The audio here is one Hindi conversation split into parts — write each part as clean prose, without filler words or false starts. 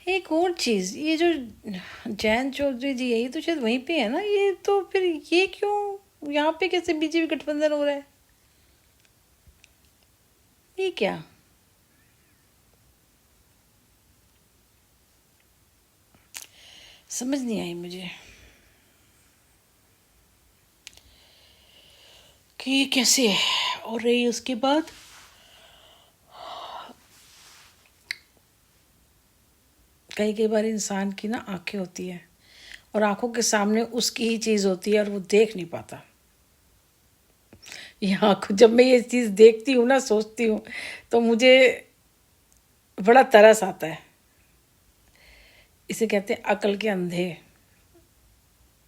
एक और चीज़, ये जो जयंत चौधरी जी है, ये तो शायद वहीं पे है ना, ये तो फिर ये क्यों यहाँ पे कैसे बीजेपी गठबंधन हो रहा है, ये क्या? समझ नहीं आई मुझे कि ये कैसे है। और रही उसके बाद कई बार इंसान की ना आंखें होती है और आंखों के सामने उसकी ही चीज़ होती है और वो देख नहीं पाता। ये आँख, जब मैं ये चीज़ देखती हूँ ना, सोचती हूँ, तो मुझे बड़ा तरस आता है। इसे कहते हैं अकल के अंधे।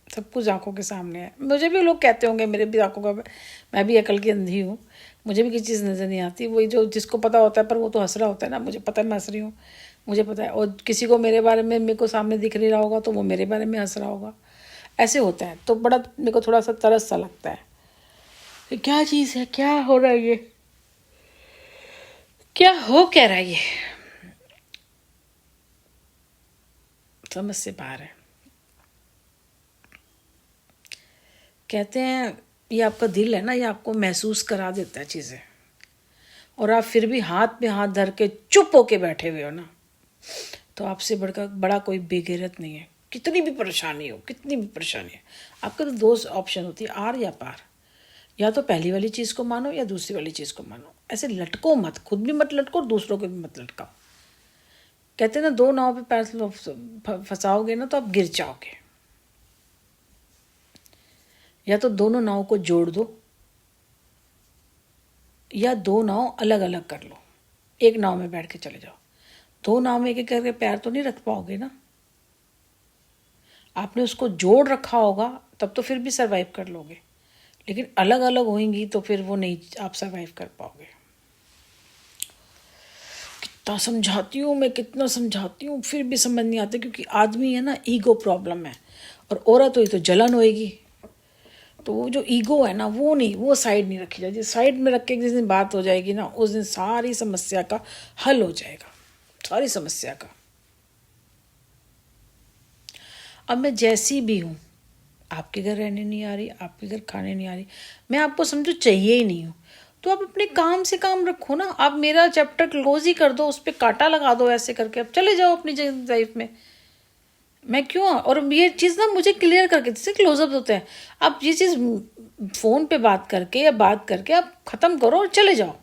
सब कुछ आंखों के सामने है। मुझे भी लोग कहते होंगे, मेरे भी आंखों का, मैं भी अकल की अंधी हूँ, मुझे भी किसी चीज़ नज़र नहीं आती। वही जो जिसको पता होता है, पर वो तो हंस रहा होता है ना, मुझे पता है मैं हंस रही हूँ, मुझे पता है। और किसी को मेरे बारे में, मेरे को सामने दिख नहीं रहा होगा तो वो मेरे बारे में हंस रहा होगा, ऐसे होता है। तो बड़ा मेरे को थोड़ा सा तरस सा लगता है कि क्या चीज़ है, क्या हो रहा है, ये क्या हो, क्या रहा है, ये समझ से बाहर है। कहते हैं ये आपका दिल है ना, ये आपको महसूस करा देता है चीज़ें, और आप फिर भी हाथ में हाथ धर के चुप होके बैठे हुए हो ना, तो आपसे बड़ा कोई बेगैरत नहीं है। कितनी भी परेशानी हो, कितनी भी परेशानी है, आपके तो दो ऑप्शन होती है, आर या पार। या तो पहली वाली चीज़ को मानो या दूसरी वाली चीज़ को मानो। ऐसे लटको मत, खुद भी मत लटको और दूसरों को भी मत लटकाओ। कहते हैं ना, दो नाव पे पैर फंसाओगे ना तो आप गिर जाओगे। या तो दोनों नाव को जोड़ दो, या दो नाव अलग अलग कर लो, एक नाव में बैठ के चले जाओ। दो नाव में एक एक करके पैर तो नहीं रख पाओगे ना, आपने उसको जोड़ रखा होगा तब तो फिर भी सरवाइव कर लोगे, लेकिन अलग अलग होंगी तो फिर वो नहीं, आप सरवाइव कर पाओगे। कितना समझाती हूँ मैं, कितना समझाती हूँ, फिर भी समझ नहीं आती, क्योंकि आदमी है ना, ईगो प्रॉब्लम है, और औरत हुई तो जलन होएगी। तो वो जो ईगो है ना, वो नहीं, वो साइड नहीं रखी जाती। साइड में रख के जिस दिन बात हो जाएगी ना, उस दिन सारी समस्या का हल हो जाएगा, सारी समस्या का। अब मैं जैसी भी हूँ, आपके घर रहने नहीं आ रही, आपके घर खाने नहीं आ रही, मैं आपको समझो चाहिए ही नहीं हूँ, तो आप अपने काम से काम रखो ना। आप मेरा चैप्टर क्लोज ही कर दो, उस पर कांटा लगा दो, ऐसे करके आप चले जाओ अपनी लाइफ में। मैं क्यों, और ये चीज़ ना मुझे क्लियर करके, जैसे क्लोजअप होते हैं, आप ये चीज़ फ़ोन पे बात करके या बात करके आप ख़त्म करो और चले जाओ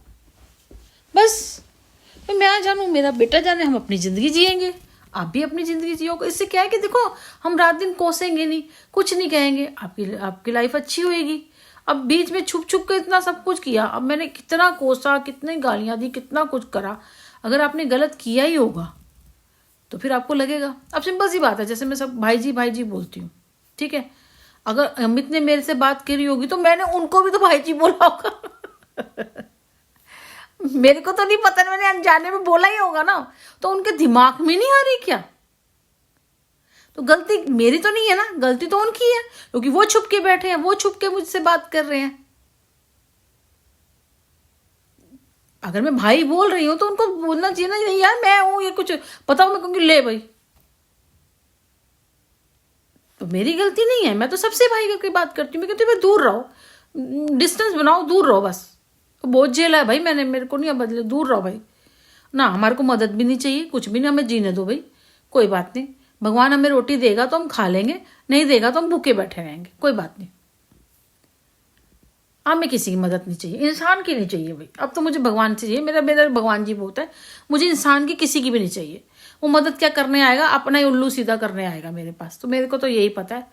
बस। तो मैं जानूँ, मेरा बेटा जाने, हम अपनी ज़िंदगी जिएंगे, आप भी अपनी ज़िंदगी जियो। इससे क्या है कि देखो, हम रात दिन कोसेंगे नहीं, कुछ नहीं कहेंगे, आपकी लाइफ अच्छी होएगी। अब बीच में छुप छुप के इतना सब कुछ किया, अब मैंने कितना कोसा, कितनी गालियाँ दी, कितना कुछ करा, अगर आपने गलत किया ही होगा तो फिर आपको लगेगा। अब सिंपल सी बात है, जैसे मैं सब भाई जी बोलती हूँ, ठीक है, अगर अमित ने मेरे से बात करी होगी तो मैंने उनको भी तो भाई जी बोला होगा। मेरे को तो नहीं पता, मैंने अनजाने में बोला ही होगा ना, तो उनके दिमाग में नहीं आ रही क्या? तो गलती मेरी तो नहीं है ना, गलती तो उनकी है, क्योंकि वो छुप के बैठे हैं, वो छुप के मुझसे बात कर रहे हैं। अगर मैं भाई बोल रही हूं तो उनको बोलना चाहिए ना, नहीं यार मैं हूं, ये कुछ पता हो, मैं कहूंगी ले भाई, तो मेरी गलती नहीं है। मैं तो सबसे भाई करके बात करती हूँ, मैं कहती हूँ दूर रहो, डिस्टेंस बनाओ, दूर रहो बस। तो बहुत झेला है भाई मैंने, मेरे को नहीं बदले, दूर रहो भाई ना, हमारे को मदद भी नहीं चाहिए, कुछ भी नहीं, हमें जीने दो भाई, कोई बात नहीं। भगवान हमें रोटी देगा तो हम खा लेंगे, नहीं देगा तो हम भूखे बैठे रहेंगे, कोई बात नहीं। हमें किसी की मदद नहीं चाहिए, इंसान की नहीं चाहिए भाई। अब तो मुझे भगवान से चाहिए, मेरा मेरा भगवान जी बहुत है, मुझे इंसान की किसी की भी नहीं चाहिए। वो मदद क्या करने आएगा, अपना ही उल्लू सीधा करने आएगा मेरे पास। तो मेरे को तो यही पता है,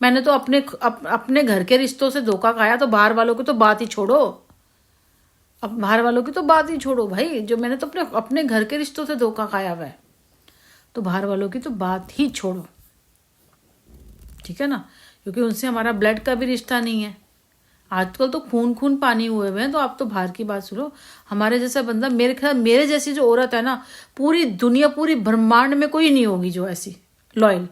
मैंने तो अपने घर के रिश्तों से धोखा खाया, तो बाहर वालों की तो बात ही छोड़ो। अब बाहर वालों की तो बात ही छोड़ो भाई, जो मैंने तो अपने घर के रिश्तों से धोखा खाया हुआ है, तो बाहर वालों की तो बात ही छोड़ो, ठीक है ना, क्योंकि उनसे हमारा ब्लड का भी रिश्ता नहीं है। आजकल तो खून खून पानी हुए हुए हैं, तो आप तो बाहर की बात सुनो। हमारे जैसा बंदा, मेरे ख्याल मेरे जैसी जो औरत है ना, पूरी दुनिया, पूरी ब्रह्मांड में कोई नहीं होगी जो ऐसी लॉयल।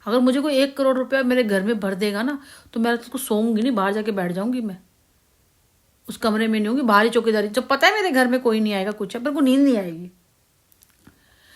अगर मुझे कोई 1 करोड़ रुपया मेरे घर में भर देगा ना, तो मैं तो सोऊंगी नहीं, बाहर जाके बैठ जाऊंगी, मैं उस कमरे में नहीं होंगी, बाहर ही चौकीदारी। जब पता है मेरे घर में कोई नहीं आएगा, कुछ है, पर को नींद नहीं आएगी।